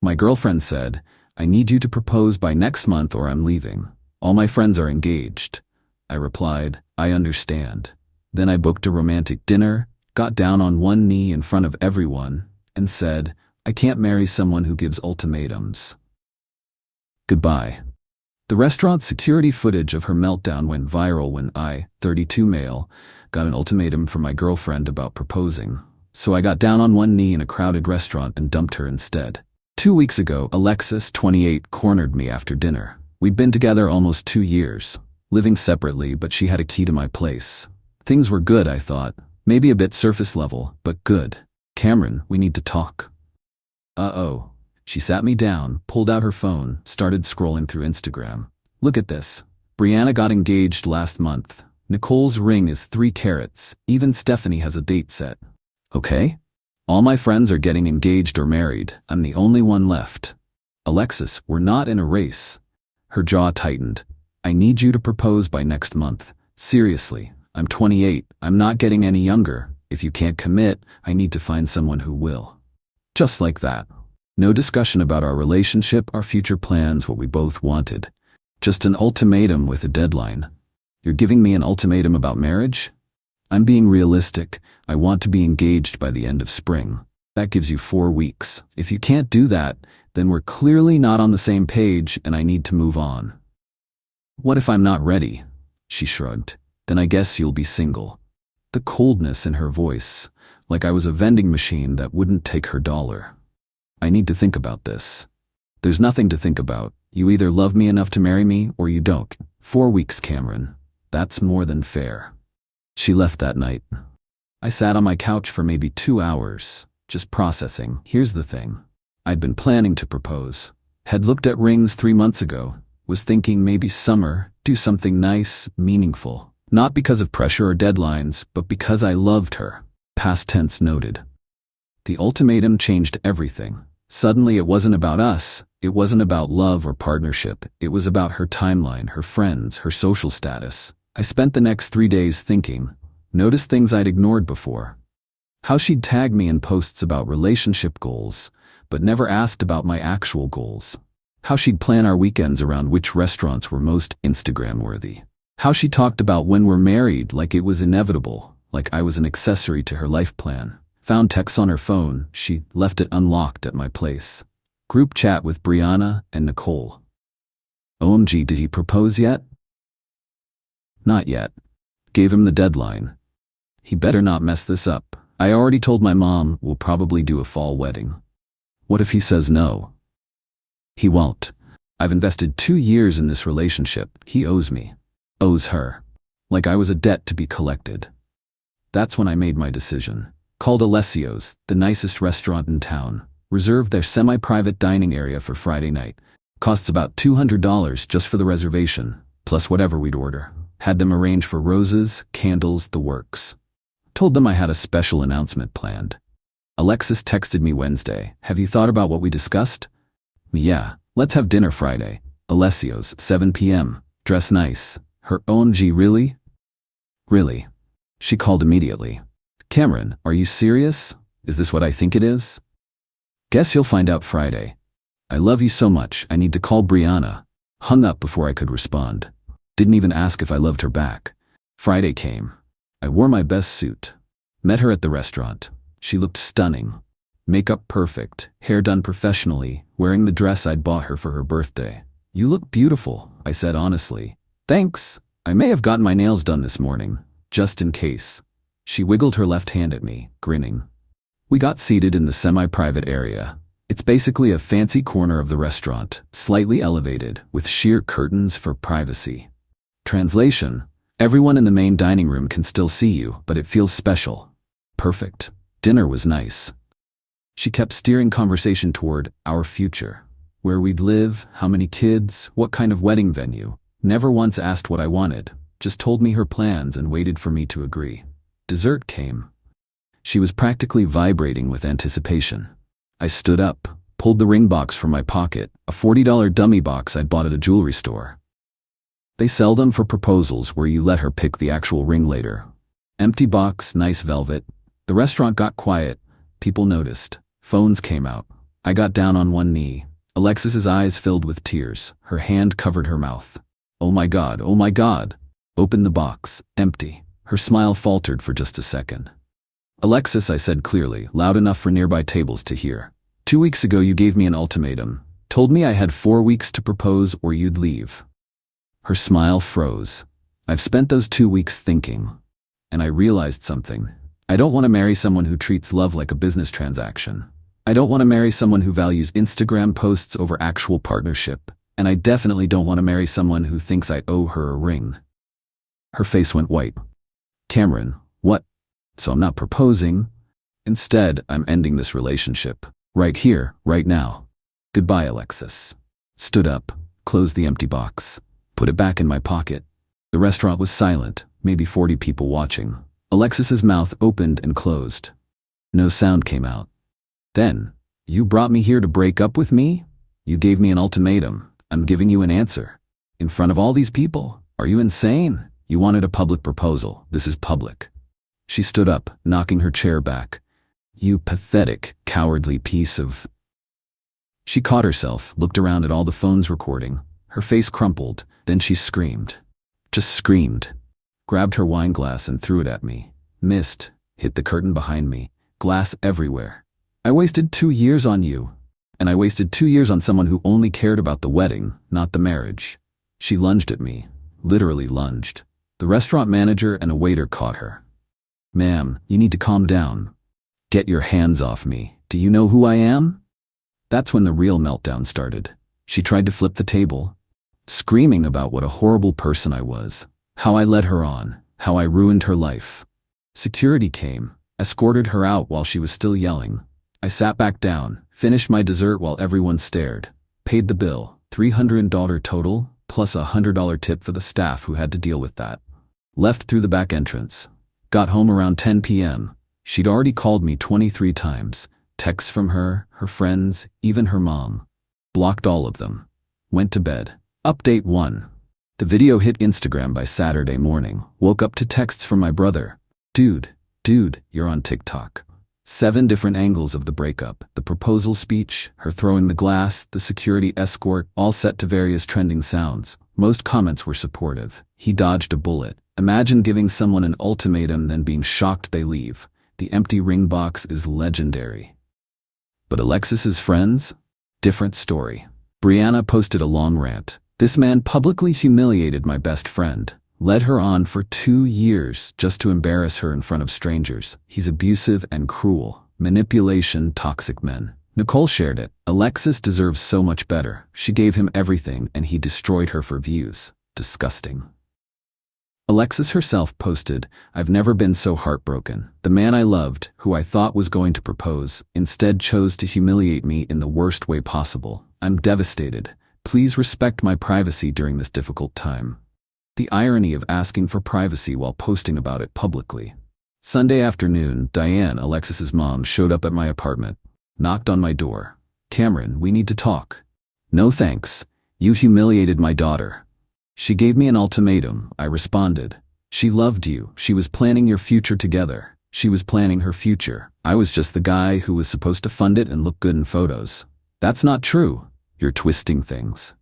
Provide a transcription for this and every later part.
My girlfriend said, "I need you to propose by next month or I'm leaving. All my friends are engaged." I replied, "I understand." Then I booked a romantic dinner, got down on one knee in front of everyone, and said, "I can't marry someone who gives ultimatums. Goodbye." The restaurant's security footage of her meltdown went viral when I, 32 male, got an ultimatum from my girlfriend about proposing. So I got down on one knee in a crowded restaurant and dumped her instead. 2 weeks ago, Alexis, 28, cornered me after dinner. We'd been together almost 2 years, living separately, but she had a key to my place. Things were good, I thought. Maybe a bit surface level, but good. "Cameron, we need to talk." Uh-oh. She sat me down, pulled out her phone, started scrolling through Instagram. "Look at this. Brianna got engaged last month. Nicole's ring is 3 carats. Even Stephanie has a date set." Okay? All my friends are getting engaged or married. I'm the only one left. "Alexis, we're not in a race." Her jaw tightened. "I need you to propose by next month. Seriously, I'm 28. I'm not getting any younger. If you can't commit, I need to find someone who will." Just like that. No discussion about our relationship, our future plans, what we both wanted. Just an ultimatum with a deadline. "You're giving me an ultimatum about marriage?" "I'm being realistic. I want to be engaged by the end of spring. That gives you 4 weeks. If you can't do that, then we're clearly not on the same page and I need to move on." "What if I'm not ready?" She shrugged. "Then I guess you'll be single." The coldness in her voice, like I was a vending machine that wouldn't take her dollar. "I need to think about this." "There's nothing to think about. You either love me enough to marry me or you don't. 4 weeks, Cameron. That's more than fair." She left that night. I sat on my couch for maybe 2 hours, just processing. Here's the thing. I'd been planning to propose. Had looked at rings 3 months ago. Was thinking maybe summer, do something nice, meaningful. Not because of pressure or deadlines, but because I loved her. Past tense noted. The ultimatum changed everything. Suddenly it wasn't about us. It wasn't about love or partnership. It was about her timeline, her friends, her social status. I spent the next 3 days thinking. Noticed things I'd ignored before. How she'd tag me in posts about relationship goals, but never asked about my actual goals. How she'd plan our weekends around which restaurants were most Instagram-worthy. How she talked about when we're married like it was inevitable, like I was an accessory to her life plan. Found texts on her phone. She left it unlocked at my place. Group chat with Brianna and Nicole. OMG, did he propose yet? Not yet. Gave him the deadline. He better not mess this up. I already told my mom we'll probably do a fall wedding. What if he says no? He won't. I've invested 2 years in this relationship. He owes me. Owes her. Like I was a debt to be collected. That's when I made my decision. Called Alessio's, the nicest restaurant in town. Reserved their semi-private dining area for Friday night. Costs about $200 just for the reservation, plus whatever we'd order. Had them arrange for roses, candles, the works. Told them I had a special announcement planned. Alexis texted me Wednesday. "Have you thought about what we discussed?" "Yeah, let's have dinner Friday. Alessio's, 7 p.m. Dress nice." Her OMG, really? Really. She called immediately. "Cameron, are you serious? Is this what I think it is?" "Guess you'll find out Friday. I love you so much, I need to call Brianna." Hung up before I could respond. Didn't even ask if I loved her back. Friday came. I wore my best suit. Met her at the restaurant. She looked stunning. Makeup perfect, hair done professionally, wearing the dress I'd bought her for her birthday. "You look beautiful," I said honestly. "Thanks. I may have gotten my nails done this morning, just in case." She wiggled her left hand at me, grinning. We got seated in the semi-private area. It's basically a fancy corner of the restaurant, slightly elevated, with sheer curtains for privacy. Translation: everyone in the main dining room can still see you, but it feels special. Perfect. Dinner was nice. She kept steering conversation toward our future. Where we'd live, how many kids, what kind of wedding venue. Never once asked what I wanted, just told me her plans and waited for me to agree. Dessert came. She was practically vibrating with anticipation. I stood up, pulled the ring box from my pocket, a $40 dummy box I'd bought at a jewelry store. They sell them for proposals where you let her pick the actual ring later. Empty box, nice velvet. The restaurant got quiet. People noticed. Phones came out. I got down on one knee. Alexis's eyes filled with tears. Her hand covered her mouth. Oh my God, oh my God. Open the box. Empty. Her smile faltered for just a second. Alexis, I said clearly, loud enough for nearby tables to hear. 2 weeks ago you gave me an ultimatum. Told me I had 4 weeks to propose or you'd leave. Her smile froze. I've spent those 2 weeks thinking. And I realized something. I don't want to marry someone who treats love like a business transaction. I don't want to marry someone who values Instagram posts over actual partnership. And I definitely don't want to marry someone who thinks I owe her a ring. Her face went white. Cameron, what? So I'm not proposing. Instead, I'm ending this relationship. Right here, right now. Goodbye, Alexis. Stood up, closed the empty box, put it back in my pocket. The restaurant was silent, maybe 40 people watching. Alexis's mouth opened and closed. No sound came out. Then, you brought me here to break up with me? You gave me an ultimatum. I'm giving you an answer. In front of all these people? Are you insane? You wanted a public proposal. This is public. She stood up, knocking her chair back. You pathetic, cowardly piece of... She caught herself, looked around at all the phones recording. Her face crumpled, then she screamed. Just screamed. Grabbed her wine glass and threw it at me. Missed, hit the curtain behind me. Glass everywhere. I wasted 2 years on you. And I wasted 2 years on someone who only cared about the wedding, not the marriage. She lunged at me. Literally lunged. The restaurant manager and a waiter caught her. Ma'am, you need to calm down. Get your hands off me. Do you know who I am? That's when the real meltdown started. She tried to flip the table, screaming about what a horrible person I was, how I led her on, how I ruined her life. Security came, escorted her out while she was still yelling. I sat back down, finished my dessert while everyone stared, paid the bill, $300 total, plus a $100 tip for the staff who had to deal with that. Left through the back entrance. Got home around 10 p.m. She'd already called me 23 times. Texts from her, her friends, even her mom. Blocked all of them. Went to bed. Update 1. The video hit Instagram by Saturday morning. Woke up to texts from my brother. Dude, you're on TikTok. 7 different angles of the breakup. The proposal speech, her throwing the glass, the security escort, all set to various trending sounds. Most comments were supportive. He dodged a bullet. Imagine giving someone an ultimatum then being shocked they leave. The empty ring box is legendary. But Alexis's friends? Different story. Brianna posted a long rant. This man publicly humiliated my best friend. Led her on for 2 years just to embarrass her in front of strangers. He's abusive and cruel. Manipulation, toxic men. Nicole shared it. Alexis deserves so much better. She gave him everything and he destroyed her for views. Disgusting. Alexis herself posted, I've never been so heartbroken. The man I loved, who I thought was going to propose, instead chose to humiliate me in the worst way possible. I'm devastated. Please respect my privacy during this difficult time. The irony of asking for privacy while posting about it publicly. Sunday afternoon, Diane, Alexis's mom, showed up at my apartment. Knocked on my door. Cameron, we need to talk. No thanks. You humiliated my daughter. She gave me an ultimatum, I responded. She loved you. She was planning your future together. She was planning her future. I was just the guy who was supposed to fund it and look good in photos. That's not true. You're twisting things.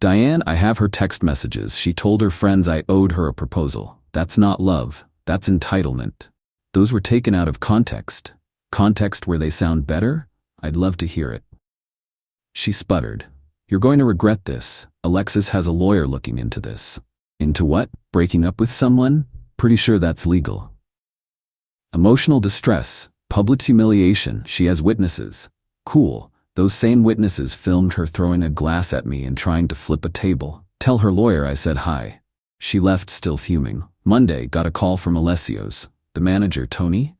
Diane, I have her text messages. She told her friends I owed her a proposal. That's not love. That's entitlement. Those were taken out of context. Context where they sound better? I'd love to hear it. She sputtered. You're going to regret this. Alexis has a lawyer looking into this. Into what? Breaking up with someone? Pretty sure that's legal. Emotional distress. Public humiliation. She has witnesses. Cool. Those same witnesses filmed her throwing a glass at me and trying to flip a table. Tell her lawyer I said hi. She left still fuming. Monday, got a call from Alessio's. The manager, Tony?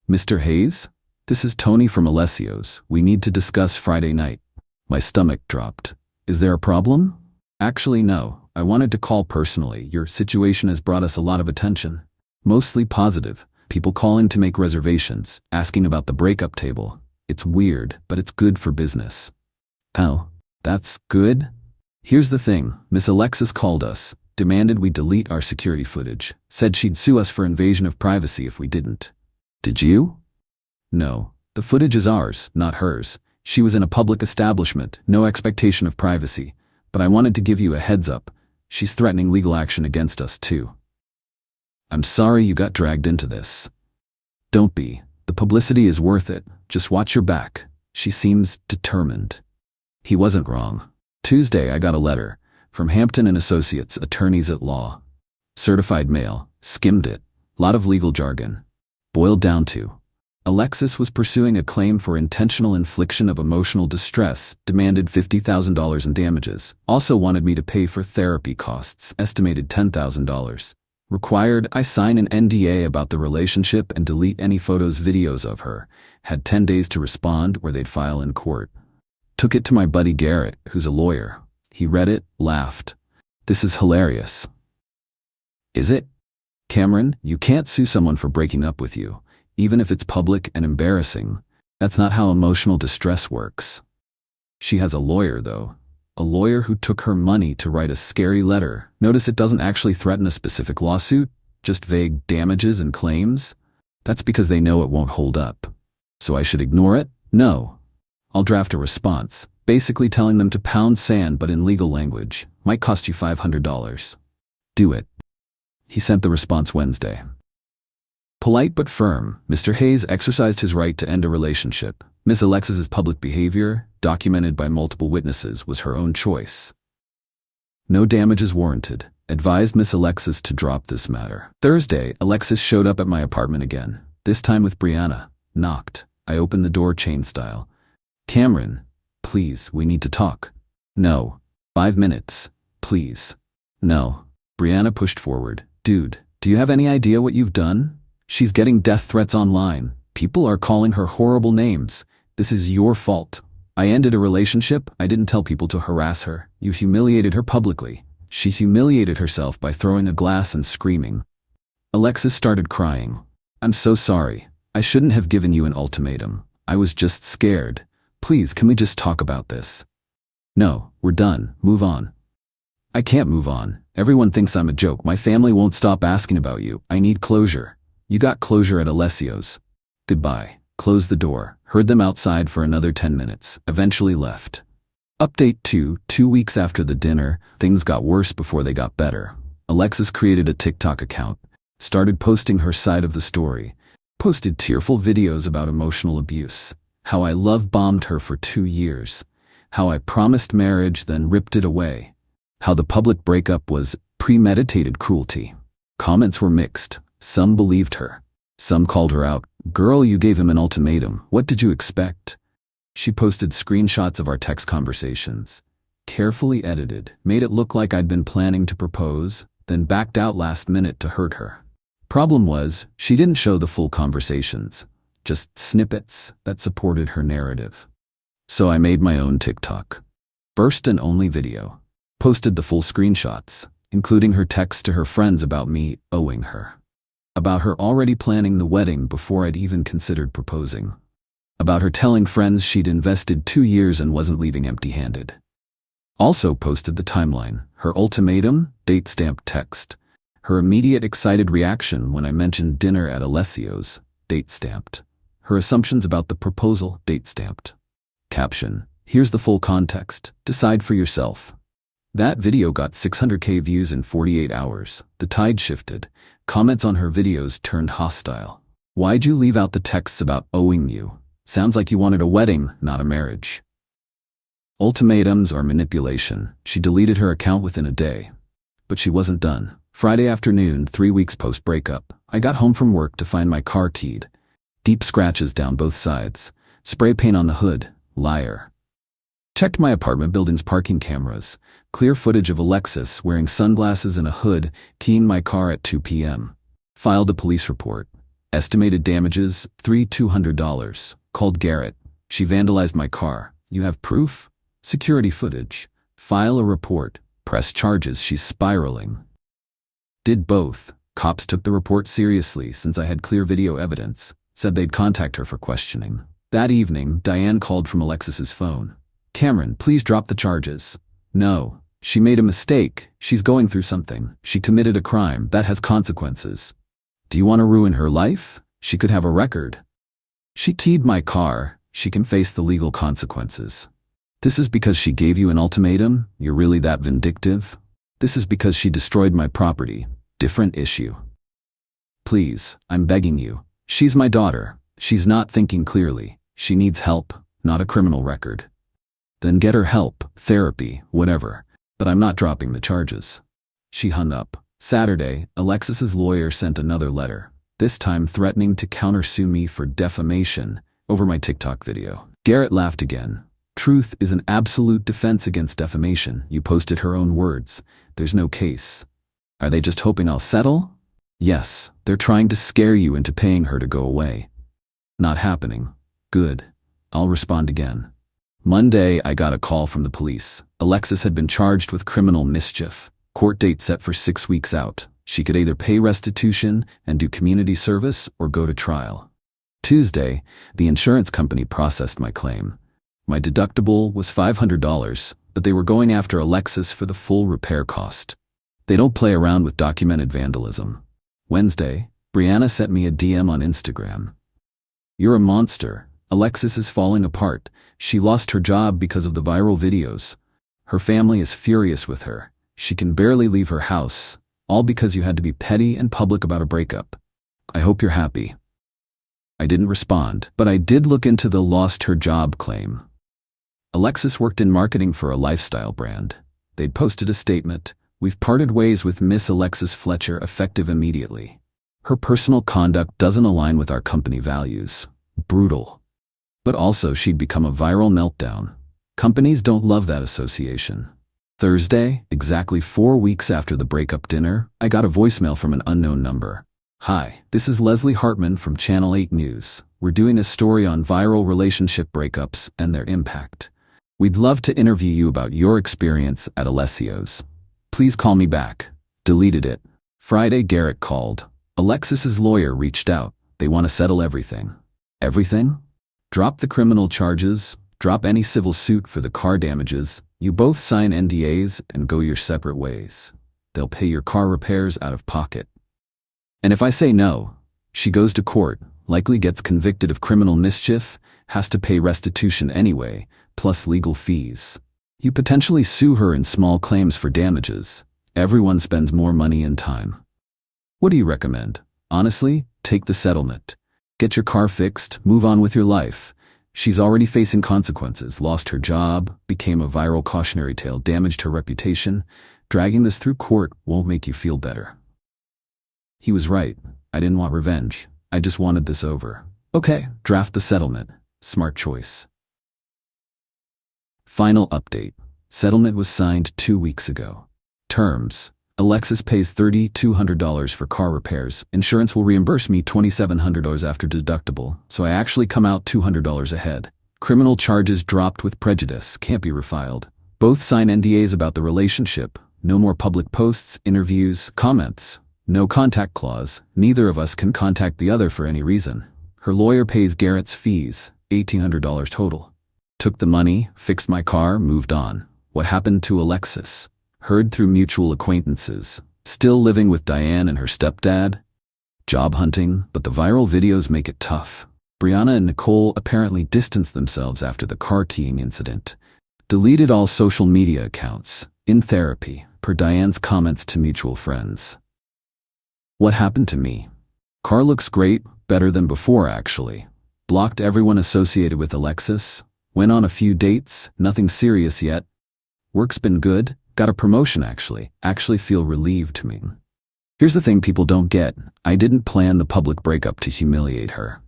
Mr. Hayes? This is Tony from Alessio's. We need to discuss Friday night. My stomach dropped. Is there a problem? Actually, no. I wanted to call personally. Your situation has brought us a lot of attention. Mostly positive. People calling to make reservations, asking about the breakup table. It's weird, but it's good for business. How? That's good? Here's the thing. Miss Alexis called us, demanded we delete our security footage, said she'd sue us for invasion of privacy if we didn't. Did you? No. The footage is ours, not hers. She was in a public establishment, no expectation of privacy. But I wanted to give you a heads up. She's threatening legal action against us too. I'm sorry you got dragged into this. Don't be. The publicity is worth it. Just watch your back. She seems determined. He wasn't wrong. Tuesday I got a letter from Hampton and Associates, attorneys at law. Certified mail. Skimmed it. Lot of legal jargon. Boiled down to: Alexis was pursuing a claim for intentional infliction of emotional distress, demanded $50,000 in damages, also wanted me to pay for therapy costs, estimated $10,000. Required I sign an NDA about the relationship and delete any photos, videos of her. Had 10 days to respond or they'd file in court. Took it to my buddy Garrett, who's a lawyer. He read it, laughed. This is hilarious. Is it? Cameron, you can't sue someone for breaking up with you, even if it's public and embarrassing. That's not how emotional distress works. She has a lawyer, though. A lawyer who took her money to write a scary letter. Notice it doesn't actually threaten a specific lawsuit, just vague damages and claims. That's because they know it won't hold up. So I should ignore it? No. I'll draft a response, basically telling them to pound sand but in legal language. Might cost you $500. Do it. He sent the response Wednesday. Polite but firm, Mr. Hayes exercised his right to end a relationship. Miss Alexis's public behavior, documented by multiple witnesses, was her own choice. No damages warranted. Advised Miss Alexis to drop this matter. Thursday, Alexis showed up at my apartment again, this time with Brianna. Knocked. I opened the door chain style. Cameron, please, we need to talk. No. 5 minutes. Please. No. Brianna pushed forward. Dude, do you have any idea what you've done? She's getting death threats online. People are calling her horrible names. This is your fault. I ended a relationship. I didn't tell people to harass her. You humiliated her publicly. She humiliated herself by throwing a glass and screaming. Alexis started crying. I'm so sorry. I shouldn't have given you an ultimatum. I was just scared. Please, can we just talk about this? No, we're done. Move on. I can't move on. Everyone thinks I'm a joke. My family won't stop asking about you. I need closure. You got closure at Alessio's. Goodbye. Closed the door. Heard them outside for another 10 minutes. Eventually left. Update 2. 2 weeks after the dinner, things got worse before they got better. Alexis created a TikTok account. Started posting her side of the story. Posted tearful videos about emotional abuse. How I love-bombed her for 2 years. How I promised marriage then ripped it away. How the public breakup was premeditated cruelty. Comments were mixed. Some believed her. Some called her out. Girl, you gave him an ultimatum. What did you expect? She posted screenshots of our text conversations. Carefully edited. Made it look like I'd been planning to propose, then backed out last minute to hurt her. Problem was, she didn't show the full conversations. Just snippets that supported her narrative. So I made my own TikTok. First and only video. Posted the full screenshots, including her text to her friends about me owing her. About her already planning the wedding before I'd even considered proposing. About her telling friends she'd invested 2 years and wasn't leaving empty-handed. Also posted the timeline, her ultimatum, date-stamped text. Her immediate excited reaction when I mentioned dinner at Alessio's, date-stamped. Her assumptions about the proposal, date-stamped. Caption, here's the full context, decide for yourself. That video got 600K views in 48 hours. The tide shifted. Comments on her videos turned hostile. Why'd you leave out the texts about owing you? Sounds like you wanted a wedding, not a marriage. Ultimatums are manipulation. She deleted her account within a day. But she wasn't done. Friday afternoon, 3 weeks post-breakup, I got home from work to find my car keyed. Deep scratches down both sides. Spray paint on the hood. Liar. Checked my apartment building's parking cameras. Clear footage of Alexis wearing sunglasses and a hood, keying my car at 2 p.m. Filed a police report. Estimated damages, $3,200. Called Garrett. She vandalized my car. You have proof? Security footage. File a report. Press charges. She's spiraling. Did both. Cops took the report seriously since I had clear video evidence. Said they'd contact her for questioning. That evening, Diane called from Alexis's phone. Cameron, please drop the charges. No. She made a mistake. She's going through something. She committed a crime. That has consequences. Do you want to ruin her life? She could have a record. She keyed my car. she can face the legal consequences. This is because she gave you an ultimatum? You're really that vindictive? This is because she destroyed my property. Different issue. Please, I'm begging you. She's my daughter. She's not thinking clearly. She needs help, not a criminal record. Then get her help, therapy, whatever. But I'm not dropping the charges. She hung up. Saturday, Alexis's lawyer sent another letter, this time threatening to countersue me for defamation over my TikTok video. Garrett laughed again. Truth is an absolute defense against defamation. You posted her own words. There's no case. Are they just hoping I'll settle? Yes, they're trying to scare you into paying her to go away. Not happening. Good. I'll respond again. Monday, I got a call from the police. Alexis had been charged with criminal mischief. Court date set for 6 weeks out. She could either pay restitution and do community service or go to trial. Tuesday, the insurance company processed my claim. My deductible was $500, but they were going after Alexis for the full repair cost. They don't play around with documented vandalism. Wednesday, Brianna sent me a DM on Instagram. You're a monster. Alexis is falling apart. She lost her job because of the viral videos. Her family is furious with her. She can barely leave her house, all because you had to be petty and public about a breakup. I hope you're happy. I didn't respond, but I did look into the lost her job claim. Alexis worked in marketing for a lifestyle brand. They'd posted a statement, "We've parted ways with Miss Alexis Fletcher effective immediately. Her personal conduct doesn't align with our company values." Brutal. But also she'd become a viral meltdown. Companies don't love that association. Thursday, exactly 4 weeks after the breakup dinner, I got a voicemail from an unknown number. Hi, this is Leslie Hartman from Channel 8 News. We're doing a story on viral relationship breakups and their impact. We'd love to interview you about your experience at Alessio's. Please call me back. Deleted it. Friday, Garrett called. Alexis's lawyer reached out. They want to settle everything. Everything? Drop the criminal charges, drop any civil suit for the car damages, you both sign NDAs and go your separate ways. They'll pay your car repairs out of pocket. And if I say no, she goes to court, likely gets convicted of criminal mischief, has to pay restitution anyway, plus legal fees. You potentially sue her in small claims for damages. Everyone spends more money and time. What do you recommend? Honestly, take the settlement. Get your car fixed, move on with your life. She's already facing consequences, lost her job, became a viral cautionary tale, damaged her reputation. Dragging this through court won't make you feel better. He was right. I didn't want revenge. I just wanted this over. Okay, draft the settlement. Smart choice. Final update. Settlement was signed 2 weeks ago. Terms. Alexis pays $3,200 for car repairs. Insurance will reimburse me $2,700 after deductible, so I actually come out $200 ahead. Criminal charges dropped with prejudice, can't be refiled. Both sign NDAs about the relationship. No more public posts, interviews, comments. No contact clause. Neither of us can contact the other for any reason. Her lawyer pays Garrett's fees, $1,800 total. Took the money, fixed my car, moved on. What happened to Alexis? Heard through mutual acquaintances. Still living with Diane and her stepdad? Job hunting, but the viral videos make it tough. Brianna and Nicole apparently distanced themselves after the car keying incident. Deleted all social media accounts. In therapy, per Diane's comments to mutual friends. What happened to me? Car looks great, better than before actually. Blocked everyone associated with Alexis. Went on a few dates, nothing serious yet. Work's been good. Got a promotion actually. Actually feel relieved to me. Here's the thing people don't get. I didn't plan the public breakup to humiliate her.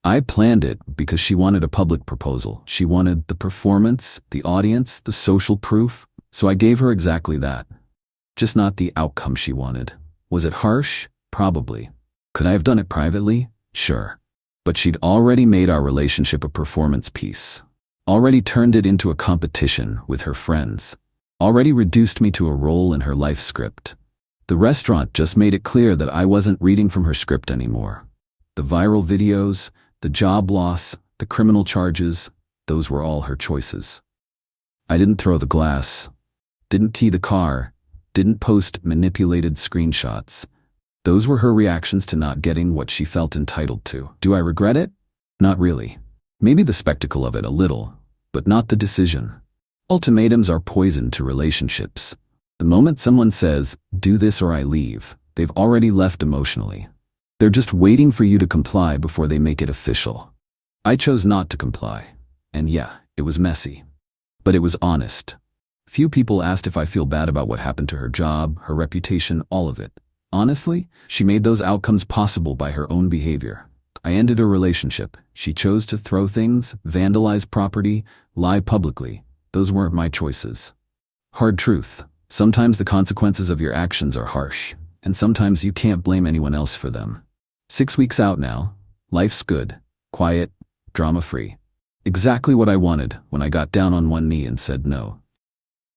I planned it because she wanted a public proposal. She wanted the performance, the audience, the social proof. So I gave her exactly that. Just not the outcome she wanted. Was it harsh? Probably. Could I have done it privately? Sure. But she'd already made our relationship a performance piece. Already turned it into a competition with her friends. Already reduced me to a role in her life script. The restaurant just made it clear that I wasn't reading from her script anymore. The viral videos, the job loss, the criminal charges, those were all her choices. I didn't throw the glass. Didn't key the car. Didn't post manipulated screenshots. Those were her reactions to not getting what she felt entitled to. Do I regret it? Not really. Maybe the spectacle of it a little, but not the decision. Ultimatums are poison to relationships. The moment someone says, "Do this or I leave," they've already left emotionally. They're just waiting for you to comply before they make it official. I chose not to comply. And yeah, it was messy. But it was honest. Few people asked if I feel bad about what happened to her job, her reputation, all of it. Honestly, she made those outcomes possible by her own behavior. I ended a relationship. She chose to throw things, vandalize property, lie publicly. Those weren't my choices. Hard truth. Sometimes the consequences of your actions are harsh, and sometimes you can't blame anyone else for them. 6 weeks out now. Life's good, quiet, drama-free. Exactly what I wanted when I got down on one knee and said no.